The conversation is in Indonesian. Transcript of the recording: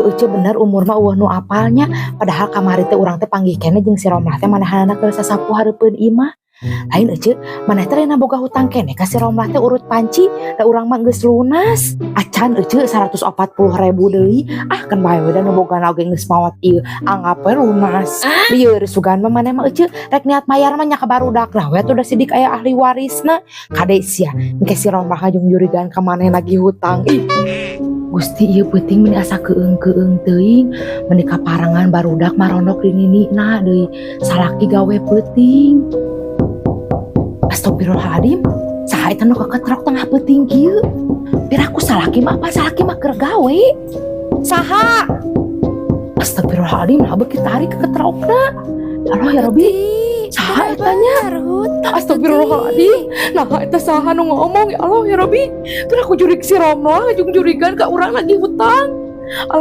Ece bener umur mah nu apalnya padahal kamari teh urang teh panggih kene jeung si Romlah teh manahanana keur sasapuh hareupeun imah. Lain Ece, maneh teh rena boga hutang kene ka si Romlah teh urut panci, da urang mah geus lunas. Acan Ece 140.000 deui. Ah kan bae we da nu boga oge geus mawat ieu, anggap we lunas. Lieur sugan mah maneh mah Ece rek niat mayar mah nya ka barudak lah we atuh da sidik aya ahli warisna. Kade sia, engke si Romlah jeung jurigan ka maneh lagi hutang. Ih. Gusti ieu peuting mun asa keung-keung teuing, menika parangan barudak marondok di ninina deui. Salaki gawe peuting. Astagfirullahaladzim, saha eta nu keketrok tengah peuting kieu? Piraku salaki mah apa salaki mah keur gawe? Saha? Astagfirullahaladzim, lah beuki tarik keketrokna. Allah ya Rabbi. Saha etanya? Astagfirullahaladzim. Nah eta saha nu ngomong ya Allah ya Rabbi. Piraku jurig si Romlah jeung jurigan ka urang lagi hutang.